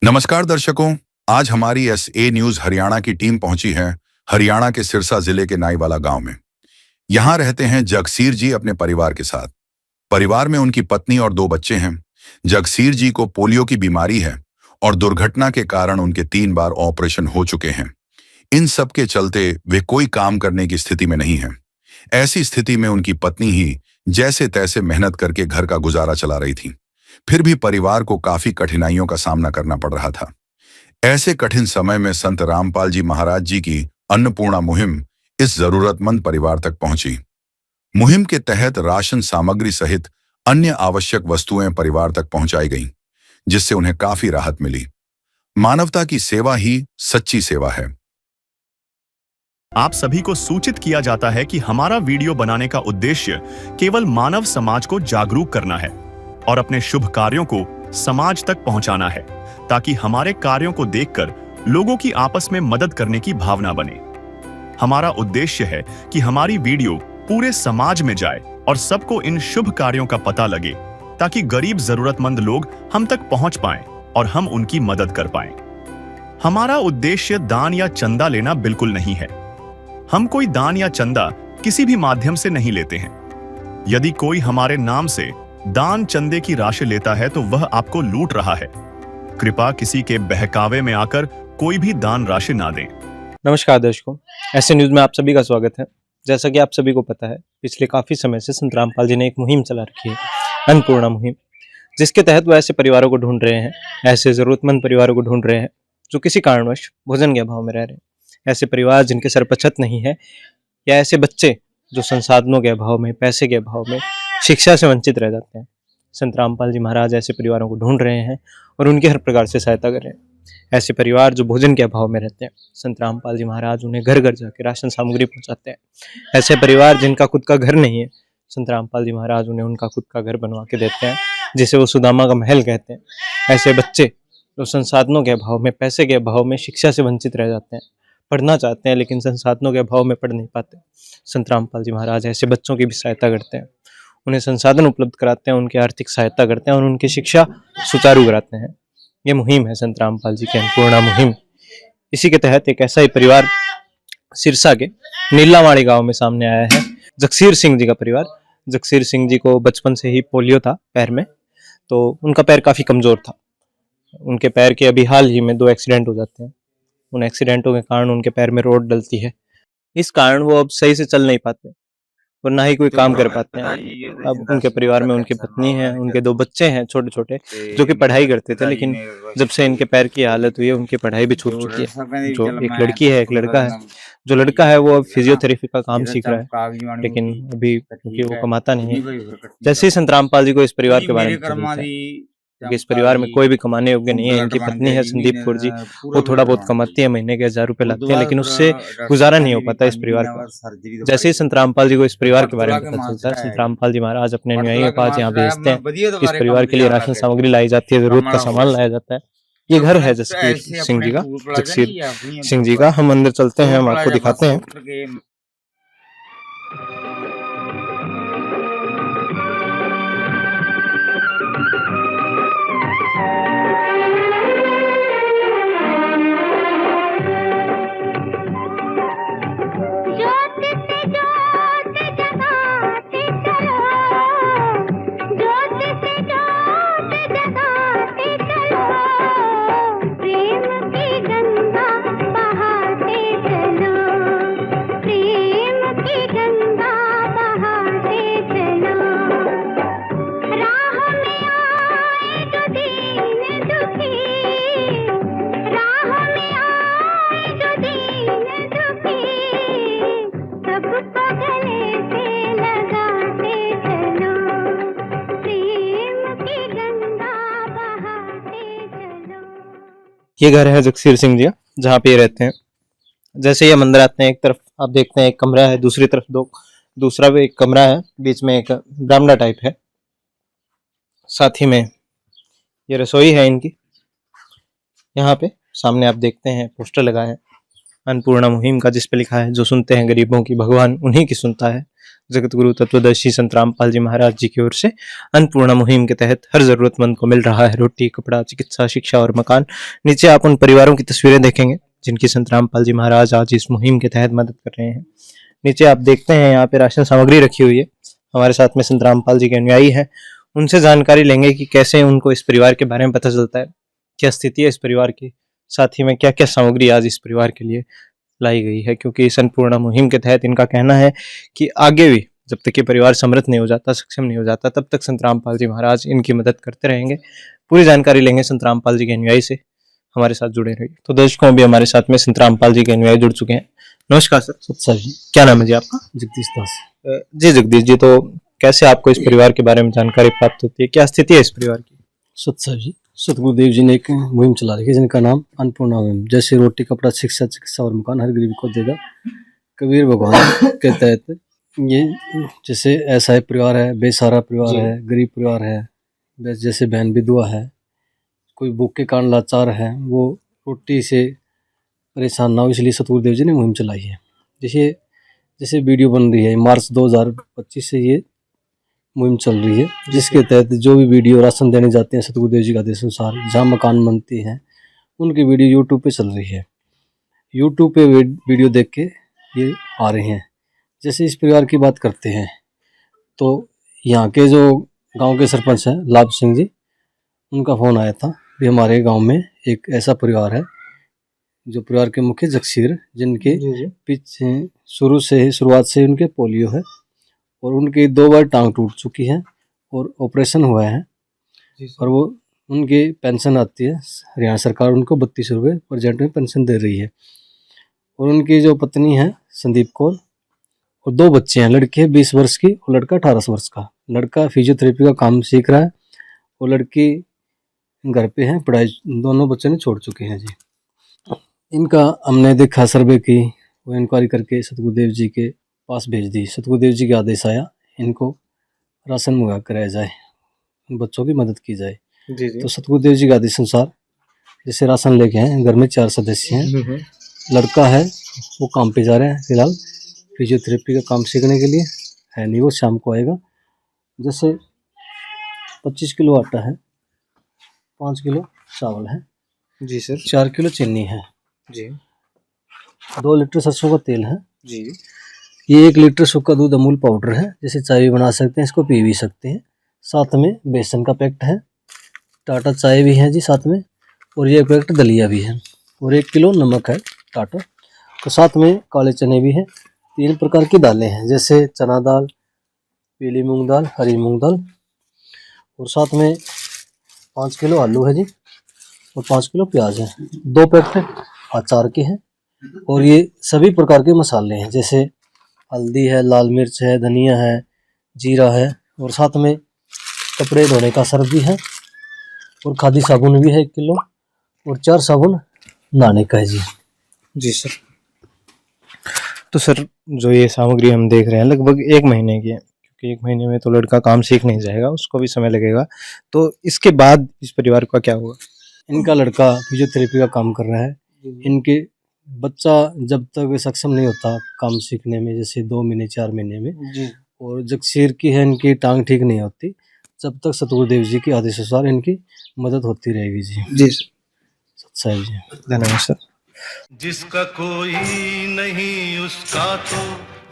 नमस्कार दर्शकों। आज हमारी एसए न्यूज हरियाणा की टीम पहुंची है हरियाणा के सिरसा जिले के नाईवाला गांव में। यहां रहते हैं जगसीर जी अपने परिवार के साथ। परिवार में उनकी पत्नी और 2 बच्चे हैं। जगसीर जी को पोलियो की बीमारी है और दुर्घटना के कारण उनके 3 बार ऑपरेशन हो चुके हैं। इन सब के चलते वे कोई काम करने की स्थिति में नहीं है। ऐसी स्थिति में उनकी पत्नी ही जैसे तैसे मेहनत करके घर का गुजारा चला रही थी। फिर भी परिवार को काफी कठिनाइयों का सामना करना पड़ रहा था। ऐसे कठिन समय में संत रामपाल जी महाराज जी की अन्नपूर्णा मुहिम इस जरूरतमंद परिवार तक पहुंची। मुहिम के तहत राशन सामग्री सहित अन्य आवश्यक वस्तुएं परिवार तक पहुंचाई गईं, जिससे उन्हें काफी राहत मिली। मानवता की सेवा ही सच्ची सेवा है। आप सभी को सूचित किया जाता है कि हमारा वीडियो बनाने का उद्देश्य केवल मानव समाज को जागरूक करना है और अपने शुभ कार्यों को समाज तक पहुंचाना है, ताकि हमारे कार्यों को देखकर लोगों की आपस में मदद करने की भावना बने। हमारा उद्देश्य है कि हमारी वीडियो पूरे समाज में जाए और सबको इन शुभ कार्यों का पता लगे, ताकि गरीब जरूरतमंद लोग हम तक पहुंच पाएं और हम उनकी मदद कर पाएं। हमारा उद्देश्य दान या चंदा लेना बिल्कुल नहीं है। हम कोई दान या चंदा किसी भी माध्यम से नहीं लेते हैं। यदि कोई हमारे नाम से दान चंदे की राशि लेता है तो वह आपको लूट रहा है। कृपया किसी के बहकावे में आकर कोई भी दान राशि ना दें। नमस्कार दर्शकों, ऐसे न्यूज में आप सभी का स्वागत है। जैसा कि आप सभी को पता है, पिछले काफ़ी समय से संत रामपाल जी ने एक मुहिम चला रखी है, अन्नपूर्णा मुहिम, जिसके तहत वो ऐसे परिवारों को ढूंढ रहे हैं, ऐसे ज़रूरतमंद परिवारों को ढूंढ रहे हैं जो किसी कारणवश भोजन के अभाव में रह रहे हैं। ऐसे परिवार जिनके सर पर छत नहीं है, या ऐसे बच्चे जो संसाधनों के अभाव में, पैसे के अभाव में शिक्षा से वंचित रह जाते हैं। संत रामपाल जी महाराज ऐसे परिवारों को ढूंढ रहे हैं और उनकी हर प्रकार से सहायता कर रहे हैं। ऐसे परिवार जो भोजन के अभाव में रहते हैं, संत रामपाल जी महाराज उन्हें घर घर जाकर राशन सामग्री पहुंचाते हैं। ऐसे परिवार जिनका खुद का घर नहीं है, संत रामपाल जी महाराज उन्हें उनका खुद का घर बनवा के देते हैं, जिसे वो सुदामा का महल कहते हैं। ऐसे बच्चे जो संसाधनों के अभाव में, पैसे के अभाव में शिक्षा से वंचित रह जाते हैं, पढ़ना चाहते हैं लेकिन संसाधनों के अभाव में पढ़ नहीं पाते, संत रामपाल जी महाराज ऐसे बच्चों की भी सहायता करते हैं। उन्हें संसाधन उपलब्ध कराते हैं, उनकी आर्थिक सहायता करते हैं और उनकी शिक्षा सुचारू कराते हैं। ये मुहिम है संत रामपाल जी की अन्नपूर्णा मुहिम। इसी के तहत एक ऐसा ही परिवार सिरसा के नीलावाड़ी गांव में सामने आया है। जगसीर सिंह जी का परिवार। जगसीर सिंह जी को बचपन से ही पोलियो था पैर में, तो उनका पैर काफ़ी कमज़ोर था। उनके पैर के अभी हाल ही में 2 एक्सीडेंट हो जाते हैं। उन एक्सीडेंटों के कारण उनके पैर में रोड डलती है। इस कारण वो अब सही से चल नहीं पाते और ना ही कोई काम कर पाते हैं। अब उनके परिवार में उनकी पत्नी है, उनके 2 बच्चे हैं छोटे छोटे, जो कि पढ़ाई करते थे, लेकिन जब से इनके पैर की हालत हुई है उनकी पढ़ाई भी छूट चुकी है। जो एक लड़की है, एक लड़का है। जो लड़का है वो अब फिजियोथेरेपी का काम सीख रहा है, लेकिन अभी क्योंकि वो कमाता नहीं है। जैसे ही संत रामपाल जी को इस परिवार के बारे में पता चलता है कि इस परिवार में कोई भी कमाने योग्य नहीं है, इनकी पत्नी है संदीप कौर जी, वो थोड़ा बहुत कमाती है, महीने के 1000 रुपए लाती है, लेकिन उससे गुजारा नहीं हो पाता इस परिवार का। जैसे ही संत रामपाल जी को इस परिवार के बारे में पता चलता है, संत रामपाल जी महाराज अपने अनुयायियों के पास यहाँ भेजते हैं। इस परिवार के लिए राशन सामग्री लाई जाती है, जरूरत का सामान लाया जाता है। ये घर है जगसीर सिंह जी का, जगसीर सिंह जी का। हम अंदर चलते हैं, हम आपको दिखाते हैं। ये घर है जगसीर सिंह जी, जहाँ पे ये रहते हैं। जैसे ये मंदिर आते हैं, एक तरफ आप देखते हैं एक कमरा है, दूसरी तरफ दूसरा भी एक कमरा है, बीच में एक बरामदा टाइप है। साथ ही में ये रसोई है इनकी। यहाँ पे सामने आप देखते हैं पोस्टर लगा है अन्नपूर्णा मुहिम का, जिस पे लिखा है जो सुनते हैं गरीबों की भगवान उन्हीं की सुनता है। जगत गुरु तत्वदर्शी संत रामपाल जी महाराज जी की ओर से अन्नपूर्णा मुहिम के तहत हर जरूरतमंद को मिल रहा है रोटी, कपड़ा, चिकित्सा, शिक्षा और मकान। नीचे आप उन परिवारों की तस्वीरें देखेंगे जिनकी संत रामपाल जी महाराज आज इस मुहिम के तहत मदद कर रहे हैं। नीचे आप देखते हैं यहाँ पे राशन सामग्री रखी हुई है। हमारे साथ में संत रामपाल जी के अनुयायी हैं, उनसे जानकारी लेंगे कि कैसे उनको इस परिवार के बारे में पता चलता है, क्या स्थिति है इस परिवार की, साथ ही में क्या क्या सामग्री आज इस परिवार के लिए लाई गई है। क्योंकि इस अन्नपूर्णा मुहिम के तहत इनका कहना है कि आगे भी जब तक ये परिवार समृद्ध नहीं हो जाता, सक्षम नहीं हो जाता, तब तक संत रामपाल जी महाराज इनकी मदद करते रहेंगे। पूरी जानकारी लेंगे संत रामपाल जी के अनुयायी से, हमारे साथ जुड़े रहिए। तो दर्शकों, अभी हमारे साथ में संत रामपाल जी के अनुयायी जुड़ चुके हैं। नमस्कार सर। सर जी, क्या नाम है जी आपका? जगदीश दास। जी जगदीश जी, तो कैसे आपको इस परिवार के बारे में जानकारी प्राप्त होती है, क्या स्थिति है इस परिवार की? सर जी, सतगुरुदेव जी ने एक मुहिम चला रखी है जिनका नाम अन्नपूर्णा मुहिम। जैसे रोटी, कपड़ा, शिक्षा, चिकित्सा और मकान हर गरीब को देगा, कबीर भगवान के तहत ये जैसे असहाय परिवार है, बेसहारा परिवार है, गरीब परिवार है, जैसे बहन विधवा है, कोई भूख के कारण लाचार है, वो रोटी से परेशान ना हो, इसलिए सतगुरुदेव जी ने मुहिम चलाई है। जैसे जैसे वीडियो बन रही है, मार्च 2025 से ये मुहिम चल रही है, जिसके तहत जो भी वीडियो राशन देने जाते हैं सतगुरुदेव जी का आदेश अनुसार, जहाँ मकान बनते हैं उनकी वीडियो यूट्यूब पे चल रही है। यूट्यूब पे वीडियो देख के ये आ रहे हैं। जैसे इस परिवार की बात करते हैं तो यहाँ के जो गांव के सरपंच हैं लाभ सिंह जी, उनका फ़ोन आया था भी हमारे गांव में एक ऐसा परिवार है जो परिवार के मुख्य जगसीर, जिनके पीछे शुरुआत से उनके पोलियो है और उनकी 2 बार टांग टूट चुकी है और ऑपरेशन हुआ है, और वो उनकी पेंशन आती है, हरियाणा सरकार उनको 32 रुपये प्रेजेंट में पेंशन दे रही है। और उनकी जो पत्नी है संदीप कौर, और 2 बच्चे हैं, लड़की है 20 वर्ष की और लड़का 18 वर्ष का। लड़का फिजियोथेरेपी का काम सीख रहा है और लड़की घर पे है, पढ़ाई दोनों बच्चे ने छोड़ चुके हैं जी। इनका हमने देखा, सर्वे की, वो इंक्वायरी करके सतगुरुदेव जी के पास भेज दी। सतगुरुदेव जी का आदेश आया इनको राशन मंगा कराया जाए, बच्चों की मदद की जाए। तो सतगुरुदेव जी के आदेश अनुसार जैसे राशन लेके हैं, घर में 4 सदस्य हैं। लड़का है वो काम पे जा रहा है फिलहाल, फिजियोथेरेपी का काम सीखने के लिए है, नहीं वो शाम को आएगा। जैसे 25 किलो आटा है, 5 किलो चावल है जी सर। 4 किलो चीनी है जी। 2 लीटर सरसों का तेल है जी। ये 1 लीटर सूखा दूध अमूल पाउडर है, जैसे चाय भी बना सकते हैं, इसको पी भी सकते हैं। साथ में बेसन का पैकेट है, टाटा चाय भी है जी साथ में, और ये पैकेट दलिया भी है, और 1 किलो नमक है टाटा। तो साथ में काले चने भी हैं। 3 प्रकार की दालें हैं, जैसे चना दाल, पीली मूंग दाल, हरी मूंग दाल, और साथ में 5 किलो आलू है जी, और 5 किलो प्याज है। 2 पैकेट अचार के हैं, और ये सभी प्रकार के मसाले हैं, जैसे हल्दी है, लाल मिर्च है, धनिया है, जीरा है, और साथ में कपड़े धोने का सर्फ भी है, और खादी साबुन भी है 1 किलो, और 4 साबुन नहाने का है जी। जी सर। तो सर, जो ये सामग्री हम देख रहे हैं लगभग 1 महीने की है, क्योंकि 1 महीने में तो लड़का काम सीख नहीं जाएगा, उसको भी समय लगेगा। तो इसके बाद इस परिवार का क्या होगा? इनका लड़का फिजियोथेरेपी का काम कर रहा है। इनके बच्चा जब तक सक्षम नहीं होता काम सीखने में, जैसे 2 महीने 4 महीने में जी। और जगसीर की है, इनकी टांग ठीक नहीं होती, जब तक सतगुरुदेव जी के आदेश अनुसार इनकी मदद होती रहेगी जी। जी सर। सत्साई जी, धन्यवाद सर। जिसका कोई नहीं उसका तो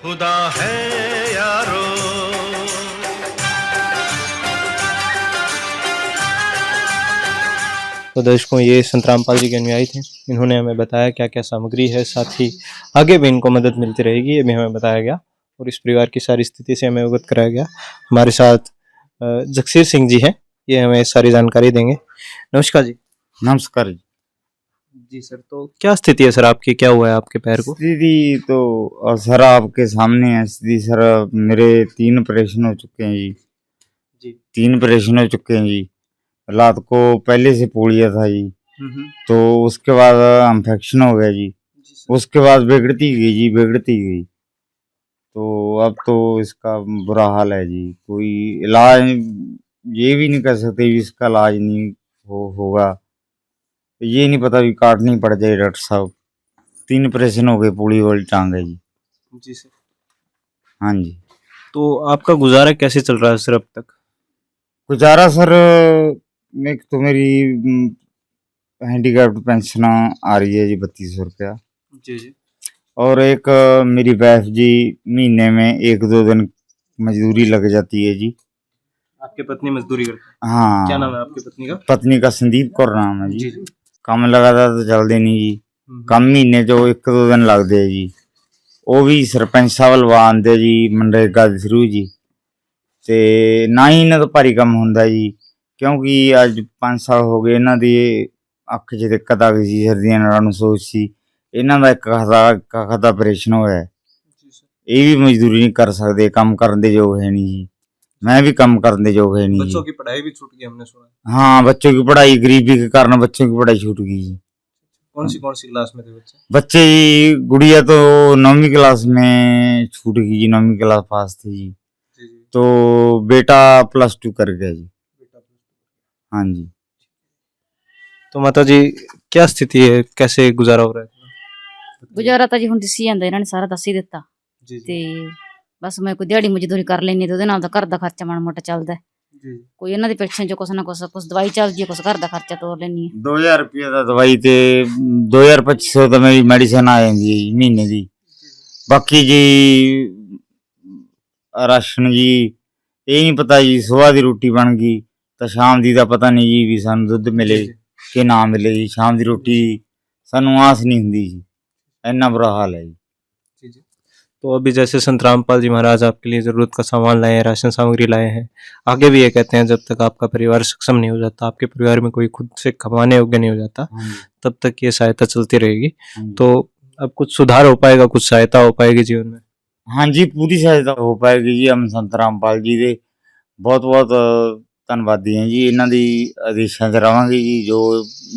खुदा है यारो। तो दर्शकों, ये संत रामपाल जी के अनुयायी थे, इन्होंने हमें बताया क्या क्या सामग्री है, साथ ही आगे भी इनको मदद मिलती रहेगी, ये भी हमें बताया गया, और इस परिवार की सारी स्थिति से हमें अवगत कराया गया। हमारे साथ जगसीर सिंह जी हैं, ये हमें सारी जानकारी देंगे। नमस्कार जी। नमस्कार जी। जी सर, तो क्या स्थिति है सर आपकी, क्या हुआ है आपके पैर को? स्थिति तो सर आपके सामने है स्थिति। सर मेरे 3 ऑपरेशन हो चुके हैं जी। जी। 3 ऑपरेशन हो चुके हैं जी। रात को पहले से पोलियो था जी, तो उसके बाद इन्फेक्शन हो गया जी। उसके बाद बिगड़ती गई। तो अब तो इसका बुरा हाल है जी। कोई इलाज ये भी नहीं कर सकते भी इसका इलाज नहीं होगा। ये नहीं पता भी काटनी पड़ जाए डॉक्टर साहब। 3 ऑपरेशन हो गए, पूरी वाली टांग है जी। जी सर। हाँ जी। तो आपका गुजारा कैसे चल रहा है सर अब तक? गुजारा सर, एक तो मेरी हैंडीकैप्ड पेंशन आ रही है जी 3200 रुपया, जी जी। और एक मेरी वाइफ जी महीने में 1-2 दिन मजदूरी लग जाती है जी। आपकी पत्नी मजदूरी करती है? हाँ, क्या नाम है आपकी पत्नी का? पत्नी का संदीप कौर नाम है जी जी। जी। ਕੰਮ ਲਗਾਦਾ ਤਾਂ ਚੱਲਦੇ ਨਹੀਂ ਜੀ, हम्म, ਕੰਮ ਮਹੀਨੇ 'ਚੋਂ 1-2 ਦਿਨ ਲੱਗਦੇ ਆ ਜੀ, ਉਹ ਵੀ ਸਰਪੰਚ ਸਾਹਿਬ ਲਵਾ ਆਉਂਦੇ ਜੀ ਮਨਰੇਗਾ ਦੇ ਥਰੂ ਜੀ। ਤੇ ਨਾ ਹੀ ਇਹਨਾਂ ਤੋਂ ਭਾਰੀ ਕੰਮ ਹੁੰਦਾ ਜੀ, ਕਿਉਂਕਿ ਅੱਜ 5 ਸਾਲ ਹੋ ਗਏ ਇਹਨਾਂ ਦੀ ਅੱਖ 'ਚ ਦਿੱਕਤ ਆ ਗਈ ਸੀ, ਸਰਦੀਆਂ ਨਾੜਾਂ ਨੂੰ ਸੋਜ ਸੀ, ਇਹਨਾਂ ਦਾ ਇੱਕ ਅੱਖ ਦਾ ਆਪਰੇਸ਼ਨ ਹੋਇਆ ਹੈ। जी सर। ਇਹ ਵੀ ਮਜ਼ਦੂਰੀ ਨਹੀਂ ਕਰ ਸਕਦੇ, ਕੰਮ ਕਰਨ ਦੇ ਯੋਗ ਹੈ ਨਹੀਂ ਜੀ, मैं भी कम करने जोग है नहीं बच्चों जी। की पढ़ाई भी छूट गई हमने सुना है। हाँ, बच्चों की पढ़ाई गरीबी के कारण बच्चों की पढ़ाई छूट गई जी। कौन सी क्लास में थे बच्चे? बच्चे जी, गुड़िया तो 9वीं क्लास में छूट गई जी, 9वीं क्लास पास थी जी, जी जी। तो बेटा +2 कर गया जी। बेटा हाँ जी। तो माता जी क्या स्थिति है, कैसे गुजारा हो रहा है? ਗੁਜ਼ਾਰਾ ਤਾਂ ਜੀ ਹੁਣ ਦਿਸੀ ਜਾਂਦਾ, ਇਹਨਾਂ ਨੇ ਸਾਰਾ ਦੱਸ ਹੀ ਦਿੱਤਾ। जी ਤੇ ਬਸ ਮੈਂ ਕੋਈ ਦਿਹਾੜੀ ਮਜ਼ਦੂਰੀ ਕਰ ਲੈਣੀ ਤੇ ਉਹਦੇ ਨਾਲ ਤਾਂ ਘਰ ਦਾ ਖਰਚਾ ਮਾੜਾ ਮੋਟਾ ਚੱਲਦਾ ਹੈ। जी। ਕੋਈ ਇਹਨਾਂ ਦੀ ਪੈਨਸ਼ਨ ਚੋਂ ਕੁਛ ਨਾ ਕੁਛ ਦਵਾਈ ਚੱਲਦੀ ਹੈ, ਕੁਛ ਘਰ ਦਾ ਖਰਚਾ ਤੋਰ ਲੈਣੀ ਹੈ। 2000 रुपये का दवाई ते 2200 तो मेरी मेडिसिन आ जाती है जी महीने की। बाकी जी राशन जी ये नहीं पता जी, सुबह की रोटी बन गई तो शाम की तो पता नहीं जी भी सानू दुध मिले कि ना मिले जी। शाम की रोटी सानू आस नहीं हुंदी जी, इन्ना बुरा हाल है जी। जी जी। तो अभी जैसे संत रामपाल जी महाराज आपके लिए ज़रूरत का सामान लाए हैं, राशन सामग्री लाए हैं, आगे भी ये कहते हैं जब तक आपका परिवार सक्षम नहीं हो जाता, आपके परिवार में कोई खुद से कमाने योग्य नहीं हो जाता, तब तक ये सहायता चलती रहेगी। तो अब कुछ सुधार हो पाएगा, कुछ सहायता हो पाएगी जीवन में? हाँ जी, पूरी सहायता हो पाएगी जी। हम संत रामपाल जी के बहुत बहुत धन्नवादी हैं जी। इन्हां दी आदेशां च रहांगे जी, जो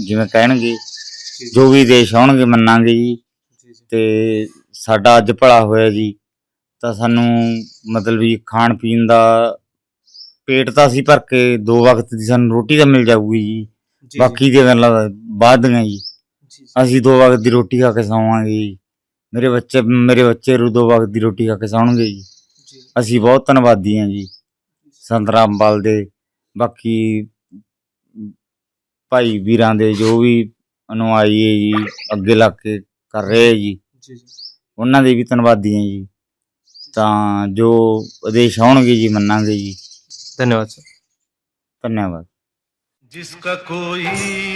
जिवें कहणगे, जो भी आदेश आउणगे मन्नांगे जी। ते साडा अज भला होया जी, ਤਾਂ ਸਾਨੂੰ ਮਤਲਬ ਵੀ ਖਾਣ ਪੀਣ ਦਾ ਪੇਟ ਤਾਂ ਅਸੀਂ ਭਰ ਕੇ 2 ਵਕਤ ਦੀ ਸਾਨੂੰ ਰੋਟੀ ਤਾਂ ਮਿਲ ਜਾਊਗੀ ਜੀ। ਬਾਕੀ ਦੀਆਂ ਗੱਲਾਂ ਬਾਅਦ ਦੀਆਂ ਜੀ। ਅਸੀਂ 2 ਵਕਤ ਦੀ ਰੋਟੀ ਖਾ ਕੇ ਸੌਵਾਂਗੇ ਜੀ। ਮੇਰੇ ਬੱਚੇ 2 ਵਕਤ ਦੀ ਰੋਟੀ ਖਾ ਕੇ ਸੌਣਗੇ ਜੀ। ਅਸੀਂ ਬਹੁਤ ਧੰਨਵਾਦੀ ਹਾਂ ਜੀ ਸੰਤ ਰਾਮਪਾਲ ਦੇ, ਬਾਕੀ ਭਾਈ ਵੀਰਾਂ ਦੇ ਜੋ ਵੀ ਅਨੁਆਈ ਹੈ ਜੀ, ਅੱਗੇ ਲੱਗ ਕੇ ਕਰ ਰਹੇ ਹੈ ਜੀ, ਉਹਨਾਂ ਦੇ ਵੀ ਧੰਨਵਾਦੀ ਹਾਂ ਜੀ। ਤਾਂ ਜੋ ਆदेश ਆਉਣਗੇ ਜੀ ਮੰਨਾਂਗੇ ਜੀ। धन्यवाद सर। ਧੰਨਵਾਦ। जिसका कोई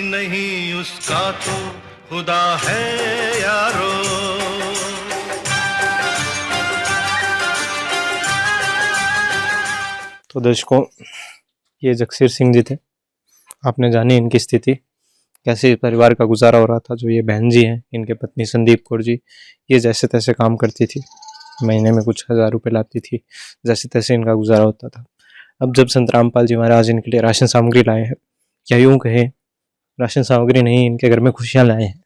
नहीं उसका तो खुदा है यारो। तो दर्शकों, ये जगसीर सिंह जी थे। आपने जानी इनकी स्थिति, कैसे परिवार का गुजारा हो रहा था। जो ये बहन जी हैं, इनके पत्नी संदीप कौर जी, ये जैसे तैसे काम करती थी, महीने में कुछ 1000 रुपये लाती थी, जैसे तैसे इनका गुजारा होता था। अब जब संत रामपाल जी महाराज इनके लिए राशन सामग्री लाए हैं, या यूँ कहें राशन सामग्री नहीं, इनके घर में खुशियाँ लाए हैं,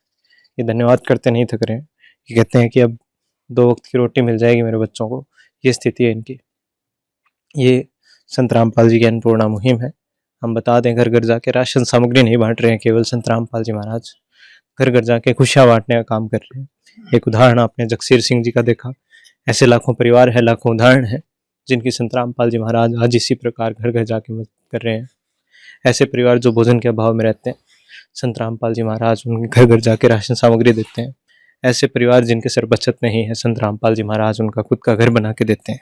ये धन्यवाद करते नहीं थक रहे हैं। ये कहते हैं कि अब 2 वक्त की रोटी मिल जाएगी मेरे बच्चों को। ये स्थिति है इनकी। ये संत रामपाल जी की अन्नपूर्णा मुहिम है। हम बता दें, घर घर जाके राशन सामग्री नहीं बांट रहे हैं केवल संत रामपाल जी महाराज, घर घर जाके खुशियाँ बांटने का काम कर रहे हैं। एक उदाहरण आपने जगसीर सिंह जी का देखा। ऐसे लाखों परिवार है, लाखों उदाहरण है जिनकी संत रामपाल जी महाराज आज इसी प्रकार घर घर जाके मदद कर रहे हैं। ऐसे परिवार जो भोजन के अभाव में रहते हैं, संत रामपाल जी महाराज उनके घर घर जाके राशन सामग्री देते हैं। ऐसे परिवार जिनके सर बचत नहीं है, संत रामपाल जी महाराज उनका खुद का घर बना के देते हैं।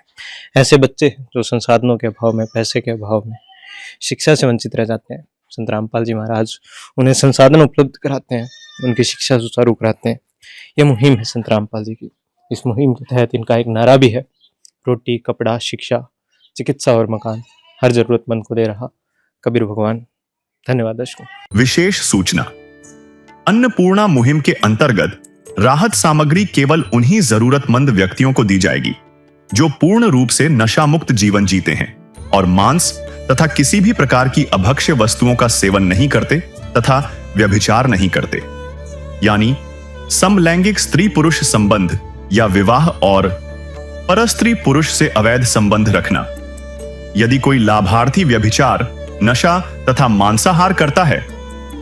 ऐसे बच्चे जो संसाधनों के अभाव में, पैसे के अभाव में, शिक्षा से वंचित रह जाते हैं, संत रामपाल जी महाराज उन्हें संसाधन उपलब्ध कराते हैं, उनकी शिक्षा सुचारू कराते हैं। यह मुहिम है संत रामपाल जी की। इस मुहिम के तहत इनका एक नारा भी है, रोटी, कपड़ा, शिक्षा, चिकित्सा और मकान हर जरूरतमंद को दे रहा कबीर भगवान। धन्यवाद दर्शकों। विशेष सूचना, अन्नपूर्णा मुहिम के अंतर्गत राहत सामग्री केवल उन्हीं जरूरतमंद व्यक्तियों को दी जाएगी जो पूर्ण रूप से नशा मुक्त जीवन जीते हैं और मांस तथा किसी भी प्रकार की अभक्ष्य वस्तुओं का सेवन नहीं करते तथा व्यभिचार नहीं करते, यानी समलैंगिक स्त्री पुरुष संबंध या विवाह और परस्त्री पुरुष से अवैध संबंध रखना। यदि कोई लाभार्थी व्यभिचार, नशा तथा मांसाहार करता है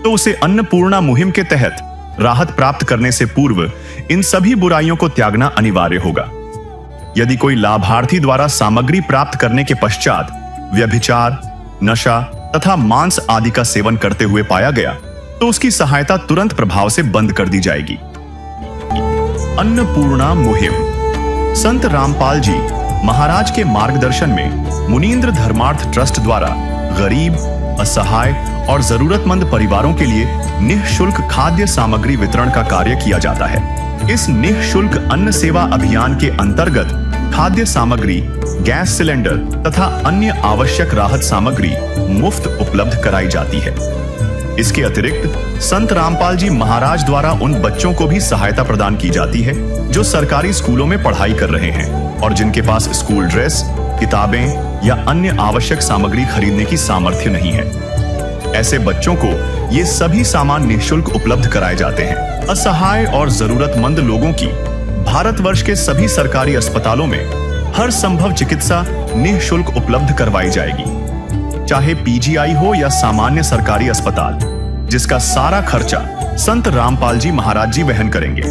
तो उसे अन्नपूर्णा मुहिम के तहत राहत प्राप्त करने से पूर्व इन सभी बुराइयों को त्यागना अनिवार्य होगा। यदि कोई लाभार्थी द्वारा सामग्री प्राप्त करने के पश्चात व्यभिचार, नशा तथा मांस आदि का सेवन करते हुए पाया गया तो उसकी सहायता तुरंत प्रभाव से बंद कर दी जाएगी। अन्नपूर्णा मुहिम। संत रामपाल जी महाराज के मार्गदर्शन में मुनींद्र धर्मार्थ ट्रस्ट द्वारा गरीब, असहाय और जरूरतमंद परिवारों के लिए निःशुल्क खाद्य सामग्री वितरण का कार्य किया जाता है। इस निःशुल्क अन्न सेवा अभियान के अंतर्गत खाद्य सामग्री, गैस सिलेंडर तथा अन्य आवश्यक राहत सामग्री मुफ्त उपलब्ध कराई जाती है। इसके अतिरिक्त संत रामपाल जी महाराज द्वारा उन बच्चों को भी सहायता प्रदान की जाती है जो सरकारी स्कूलों में पढ़ाई कर रहे हैं और जिनके पास स्कूल ड्रेस, किताबें या अन्य आवश्यक सामग्री खरीदने की सामर्थ्य नहीं है। ऐसे बच्चों को ये सभी सामान निःशुल्क उपलब्ध कराए जाते हैं। असहाय और जरूरतमंद लोगों की भारतवर्ष के सभी सरकारी अस्पतालों में हर संभव चिकित्सा निःशुल्क उपलब्ध करवाई जाएगी, चाहे पीजीआई हो या सामान्य सरकारी अस्पताल, जिसका सारा खर्चा संत रामपाल जी महाराज जी वहन करेंगे।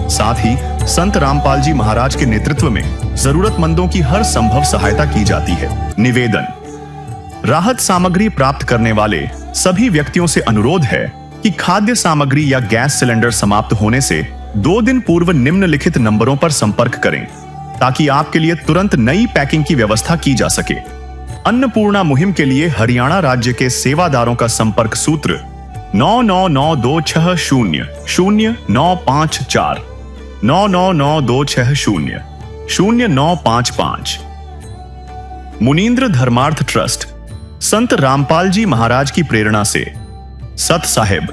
साथ ही संत रामपाल जी महाराज के नेतृत्व में जरूरतमंदों की हर संभव सहायता की जाती है। निवेदन। राहत सामग्री प्राप्त करने वाले सभी व्यक्तियों से अनुरोध है कि खाद्य सामग्री या गैस सिलेंडर समाप्त होने से 2 दिन पूर्व निम्नलिखित नंबरों पर संपर्क करें ताकि आपके लिए तुरंत नई पैकिंग की व्यवस्था की जा सके। अन्नपूर्णा मुहिम के लिए हरियाणा राज्य के सेवादारों का संपर्क सूत्र 9992600954 9992600955। मुनींद्र धर्मार्थ ट्रस्ट संत रामपाल जी महाराज की प्रेरणा से सत साहिब